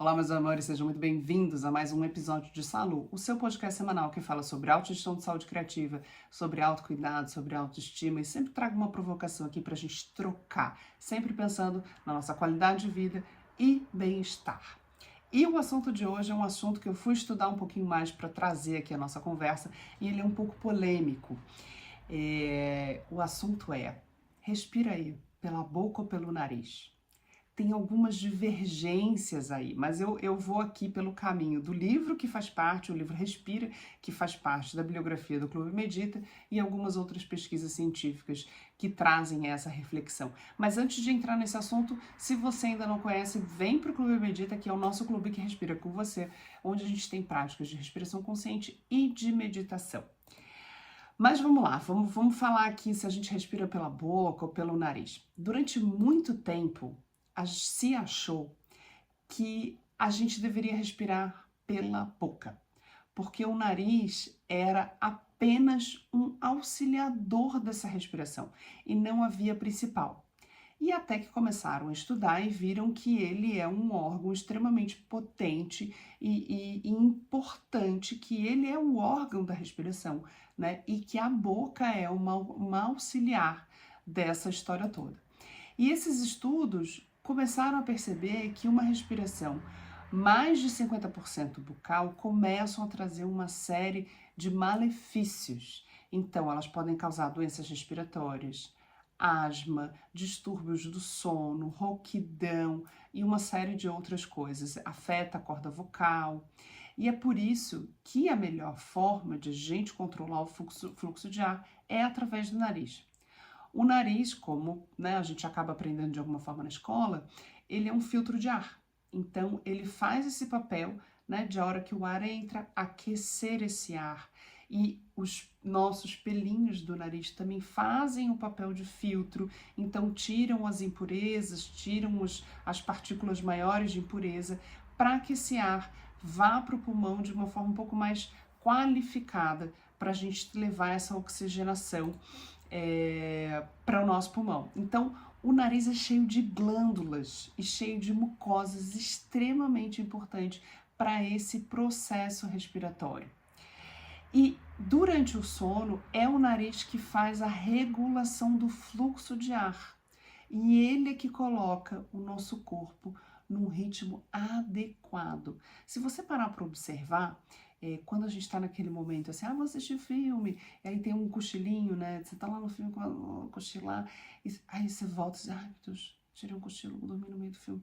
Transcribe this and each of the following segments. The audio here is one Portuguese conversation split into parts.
Olá, meus amores, sejam muito bem-vindos a mais um episódio de Salu, o seu podcast semanal que fala sobre autogestão de saúde criativa, sobre autocuidado, sobre autoestima e sempre trago uma provocação aqui pra gente trocar, sempre pensando na nossa qualidade de vida e bem-estar. E o assunto de hoje é um assunto que eu fui estudar um pouquinho mais para trazer aqui a nossa conversa e ele é um pouco polêmico. O assunto é: respira aí, pela boca ou pelo nariz? Tem algumas divergências aí, mas eu vou aqui pelo caminho do livro que faz parte, o livro Respira, que faz parte da bibliografia do Clube Medita e algumas outras pesquisas científicas que trazem essa reflexão. Mas antes de entrar nesse assunto, se você ainda não conhece, vem para o Clube Medita, que é o nosso clube que respira com você, onde a gente tem práticas de respiração consciente e de meditação. Mas vamos lá, vamos falar aqui se a gente respira pela boca ou pelo nariz. Durante muito tempo, se achou que a gente deveria respirar pela boca, porque o nariz era apenas um auxiliador dessa respiração e não a via principal. E até que começaram a estudar e viram que ele é um órgão extremamente potente e importante, que ele é o órgão da respiração, né? E que a boca é uma auxiliar dessa história toda. E esses estudos começaram a perceber que uma respiração mais de 50% bucal começam a trazer uma série de malefícios. Então, elas podem causar doenças respiratórias, asma, distúrbios do sono, rouquidão e uma série de outras coisas. Afeta a corda vocal. E é por isso que a melhor forma de a gente controlar o fluxo de ar é através do nariz. O nariz, como a gente acaba aprendendo de alguma forma na escola, ele é um filtro de ar. Então, ele faz esse papel, de a hora que o ar entra, aquecer esse ar. E os nossos pelinhos do nariz também fazem o papel de filtro, então tiram as impurezas, tiram as partículas maiores de impureza, para que esse ar vá para o pulmão de uma forma um pouco mais qualificada, para a gente levar essa oxigenação para o nosso pulmão. Então, o nariz é cheio de glândulas e cheio de mucosas, extremamente importante para esse processo respiratório. E durante o sono, é o nariz que faz a regulação do fluxo de ar. E ele é que coloca o nosso corpo num ritmo adequado. Se você parar para observar, quando a gente está naquele momento assim, vou assistir filme, e aí tem um cochilinho, né? Você tá lá no filme cochilar, e aí você volta e diz, ai meu Deus, tirei um cochilo, vou dormir no meio do filme.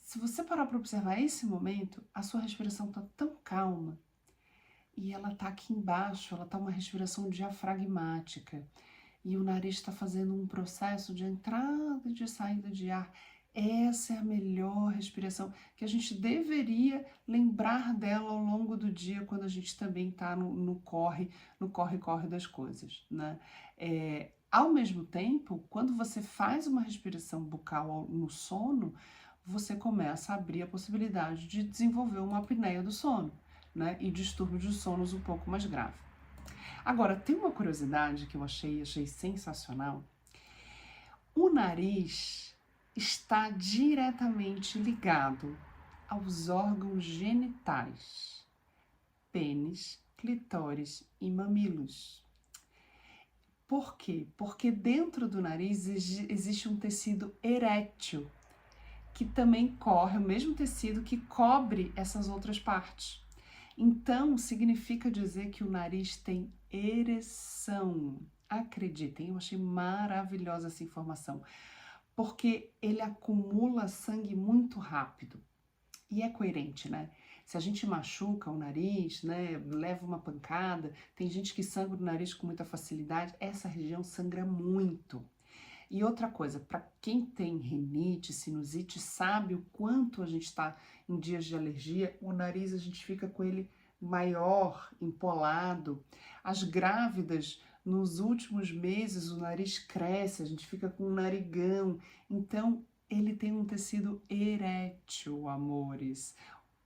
Se você parar para observar esse momento, a sua respiração tá tão calma, e ela tá aqui embaixo, ela tá uma respiração diafragmática, e o nariz está fazendo um processo de entrada e de saída de ar. Essa é a melhor respiração, que a gente deveria lembrar dela ao longo do dia, quando a gente também está no corre das coisas, né? Ao mesmo tempo, quando você faz uma respiração bucal no sono, você começa a abrir a possibilidade de desenvolver uma apneia do sono, né? E distúrbios de sonos um pouco mais grave. Agora, tem uma curiosidade que eu achei sensacional. O nariz está diretamente ligado aos órgãos genitais, pênis, clitóris e mamilos. Por quê? Porque dentro do nariz existe um tecido erétil, que também corre, o mesmo tecido que cobre essas outras partes. Então, significa dizer que o nariz tem ereção. Acreditem, eu achei maravilhosa essa informação, porque ele acumula sangue muito rápido. E é coerente, né? Se a gente machuca o nariz, né, leva uma pancada, tem gente que sangra o nariz com muita facilidade, essa região sangra muito. E outra coisa, para quem tem rinite, sinusite, sabe o quanto a gente está em dias de alergia, o nariz a gente fica com ele maior, empolado. As grávidas, nos últimos meses, o nariz cresce, a gente fica com um narigão. Então, ele tem um tecido erétil, amores.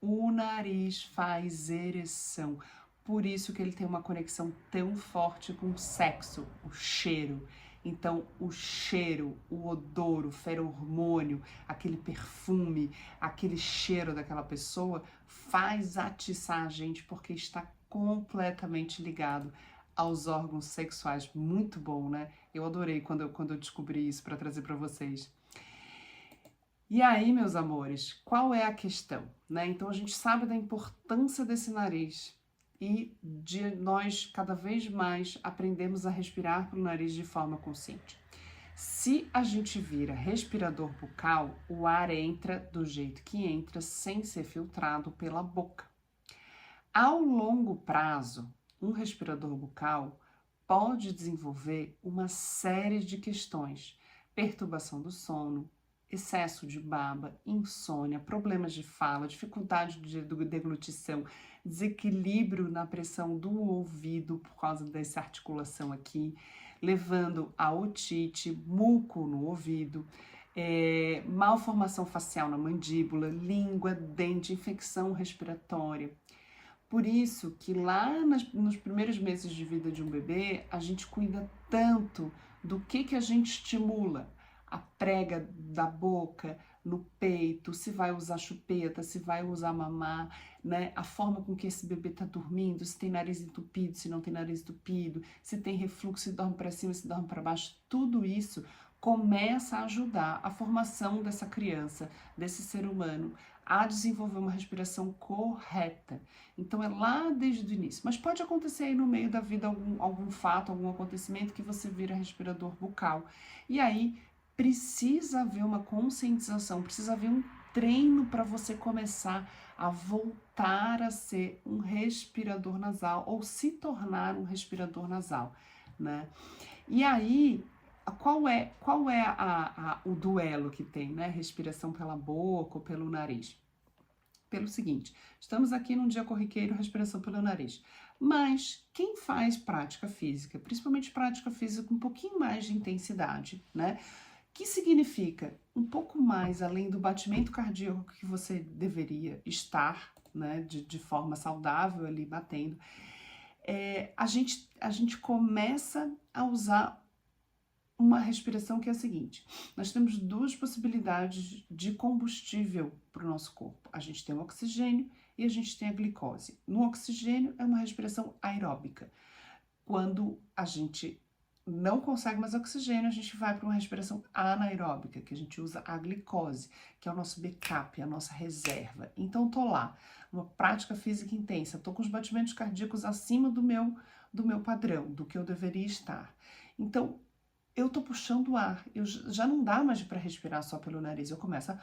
O nariz faz ereção. Por isso que ele tem uma conexão tão forte com o sexo, o cheiro. Então, o cheiro, o odor, o feromônio, aquele perfume, aquele cheiro daquela pessoa faz atiçar a gente porque está completamente ligado aos órgãos sexuais. Muito bom, né? Eu adorei quando eu descobri isso para trazer para vocês. E aí, meus amores, qual é a questão, né? Então a gente sabe da importância desse nariz e de nós cada vez mais aprendemos a respirar pelo nariz de forma consciente. Se a gente vira respirador bucal, o ar entra do jeito que entra, sem ser filtrado pela boca. Ao longo prazo, um respirador bucal pode desenvolver uma série de questões: perturbação do sono, excesso de baba, insônia, problemas de fala, dificuldade de deglutição, desequilíbrio na pressão do ouvido por causa dessa articulação aqui, levando a otite, muco no ouvido, malformação facial na mandíbula, língua, dente, infecção respiratória. Por isso que lá nos primeiros meses de vida de um bebê, a gente cuida tanto do que a gente estimula. A prega da boca, no peito, se vai usar chupeta, se vai usar mamar, né? A forma com que esse bebê está dormindo, se tem nariz entupido, se não tem nariz entupido, se tem refluxo, se dorme para cima, se dorme para baixo, tudo isso começa a ajudar a formação dessa criança, desse ser humano, a desenvolver uma respiração correta. Então é lá desde o início. Mas pode acontecer aí no meio da vida algum fato, algum acontecimento que você vira respirador bucal. E aí precisa haver uma conscientização, precisa haver um treino para você começar a voltar a ser um respirador nasal ou se tornar um respirador nasal, né? E aí, qual é o duelo que tem, né? Respiração pela boca ou pelo nariz? Pelo seguinte, estamos aqui num dia corriqueiro, respiração pelo nariz. Mas quem faz prática física, principalmente prática física com um pouquinho mais de intensidade, né? Que significa um pouco mais além do batimento cardíaco que você deveria estar, né, de forma saudável ali batendo, a gente começa a usar uma respiração que é a seguinte: nós temos duas possibilidades de combustível para o nosso corpo. A gente tem o oxigênio e a gente tem a glicose. No oxigênio é uma respiração aeróbica. Quando a gente não consegue mais oxigênio, a gente vai para uma respiração anaeróbica, que a gente usa a glicose, que é o nosso backup, a nossa reserva. Então, tô lá, uma prática física intensa, tô com os batimentos cardíacos acima do meu padrão, do que eu deveria estar. Então, eu tô puxando ar, já não dá mais para respirar só pelo nariz, eu começo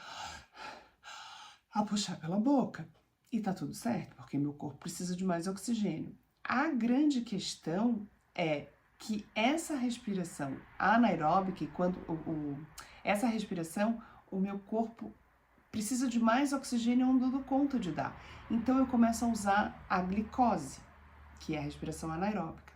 a puxar pela boca. E tá tudo certo, porque meu corpo precisa de mais oxigênio. A grande questão é que essa respiração anaeróbica, quando essa respiração, o meu corpo precisa de mais oxigênio, eu não dou conta de dar. Então eu começo a usar a glicose, que é a respiração anaeróbica.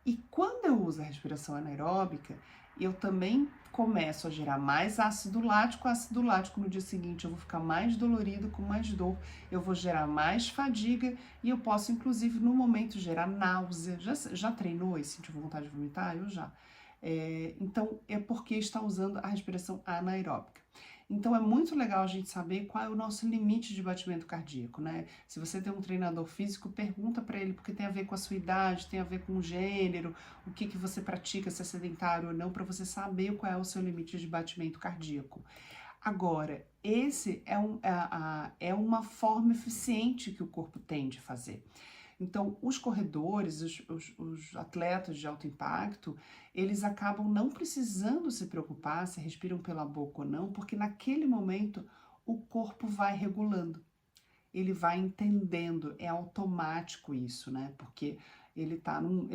E quando eu uso a respiração anaeróbica, eu também começo a gerar mais ácido lático no dia seguinte eu vou ficar mais dolorido, com mais dor, eu vou gerar mais fadiga e eu posso inclusive no momento gerar náusea. Já treinou e sentiu vontade de vomitar? Eu já. Então é porque está usando a respiração anaeróbica. Então é muito legal a gente saber qual é o nosso limite de batimento cardíaco, né? Se você tem um treinador físico, pergunta para ele, porque tem a ver com a sua idade, tem a ver com o gênero, o que você pratica, se é sedentário ou não, para você saber qual é o seu limite de batimento cardíaco. Agora, esse é uma forma eficiente que o corpo tem de fazer. Então, os corredores, os atletas de alto impacto, eles acabam não precisando se preocupar se respiram pela boca ou não, porque naquele momento o corpo vai regulando, ele vai entendendo, é automático isso, né? Porque ele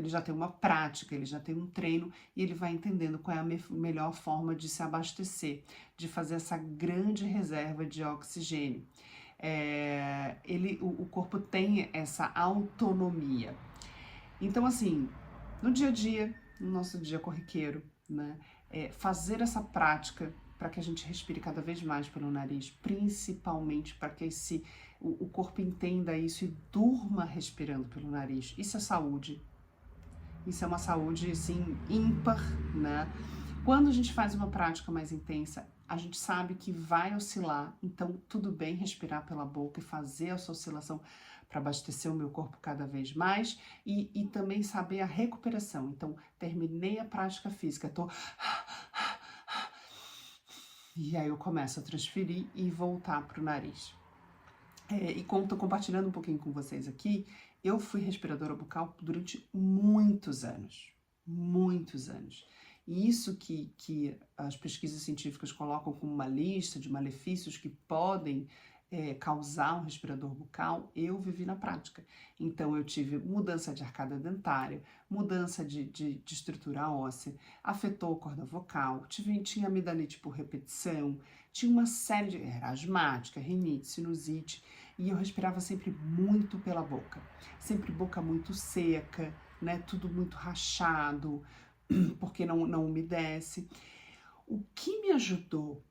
já tem uma prática, ele já tem um treino e ele vai entendendo qual é a melhor forma de se abastecer, de fazer essa grande reserva de oxigênio. O corpo tem essa autonomia. Então, assim, no dia a dia, no nosso dia corriqueiro, né, fazer essa prática para que a gente respire cada vez mais pelo nariz, principalmente para que o corpo entenda isso e durma respirando pelo nariz. Isso é saúde. Isso é uma saúde, assim, ímpar, né? Quando a gente faz uma prática mais intensa, a gente sabe que vai oscilar, então tudo bem respirar pela boca e fazer essa oscilação para abastecer o meu corpo cada vez mais e também saber a recuperação. Então, terminei a prática física, tô. E aí eu começo a transferir e voltar para o nariz. E como estou compartilhando um pouquinho com vocês aqui, eu fui respiradora bucal durante muitos anos. Muitos anos. E isso que as pesquisas científicas colocam como uma lista de malefícios que podem causar um respirador bucal, eu vivi na prática. Então, eu tive mudança de arcada dentária, mudança de estrutura óssea, afetou a corda vocal, tinha amidalite por repetição, tinha uma série de... Era asmática, rinite, sinusite, e eu respirava sempre muito pela boca. Sempre boca muito seca, né? Tudo muito rachado, porque não umedece. O que me ajudou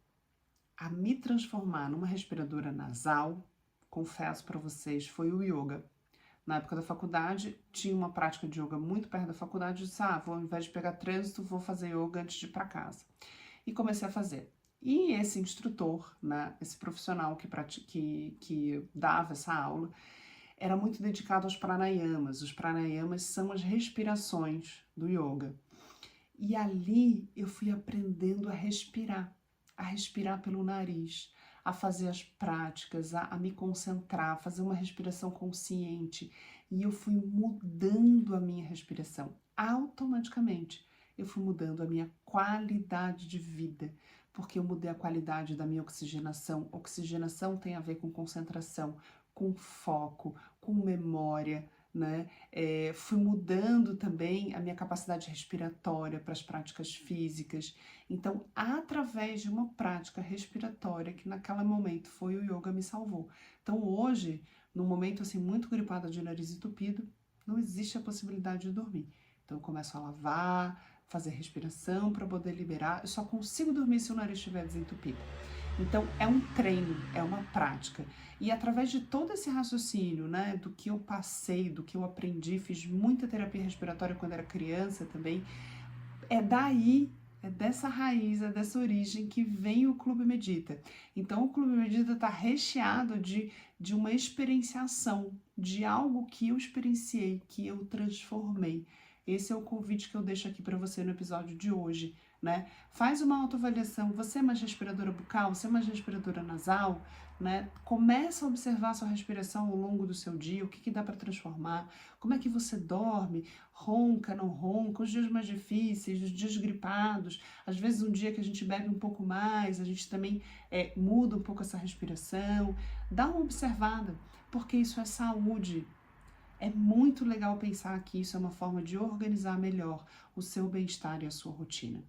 a me transformar numa respiradora nasal, confesso para vocês, foi o yoga. Na época da faculdade, tinha uma prática de yoga muito perto da faculdade, eu disse, ao invés de pegar trânsito, vou fazer yoga antes de ir para casa. E comecei a fazer. E esse instrutor, né, esse profissional que dava essa aula, era muito dedicado aos pranayamas. Os pranayamas são as respirações do yoga. E ali eu fui aprendendo a respirar pelo nariz, a fazer as práticas, a me concentrar, a fazer uma respiração consciente. E eu fui mudando a minha respiração automaticamente. Eu fui mudando a minha qualidade de vida, porque eu mudei a qualidade da minha oxigenação. Oxigenação tem a ver com concentração, com foco, com memória, né? Fui mudando também a minha capacidade respiratória para as práticas físicas. Então, através de uma prática respiratória, que naquele momento foi o yoga, me salvou. Então, hoje, num momento assim muito gripada de nariz entupido, não existe a possibilidade de dormir. Então, eu começo a lavar, fazer respiração para poder liberar. Eu só consigo dormir se o nariz estiver desentupido. Então, é um treino, é uma prática. E através de todo esse raciocínio, né, do que eu passei, do que eu aprendi, fiz muita terapia respiratória quando era criança também, é dessa raiz, é dessa origem que vem o Clube Medita. Então, o Clube Medita está recheado de uma experienciação, de algo que eu experienciei, que eu transformei. Esse é o convite que eu deixo aqui para você no episódio de hoje, né? Faz uma autoavaliação. Você é mais respiradora bucal? Você é mais respiradora nasal? Né? Começa a observar a sua respiração ao longo do seu dia, o que dá para transformar, como é que você dorme, ronca, não ronca, os dias mais difíceis, os dias gripados, às vezes um dia que a gente bebe um pouco mais, a gente também muda um pouco essa respiração, dá uma observada, porque isso é saúde. É muito legal pensar que isso é uma forma de organizar melhor o seu bem-estar e a sua rotina.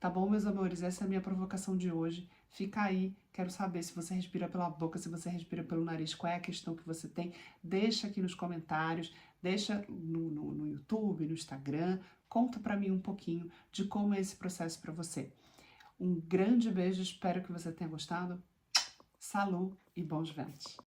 Tá bom, meus amores? Essa é a minha provocação de hoje. Fica aí, quero saber se você respira pela boca, se você respira pelo nariz, qual é a questão que você tem. Deixa aqui nos comentários, deixa no YouTube, no Instagram. Conta pra mim um pouquinho de como é esse processo para você. Um grande beijo, espero que você tenha gostado. Salud e bons ventos!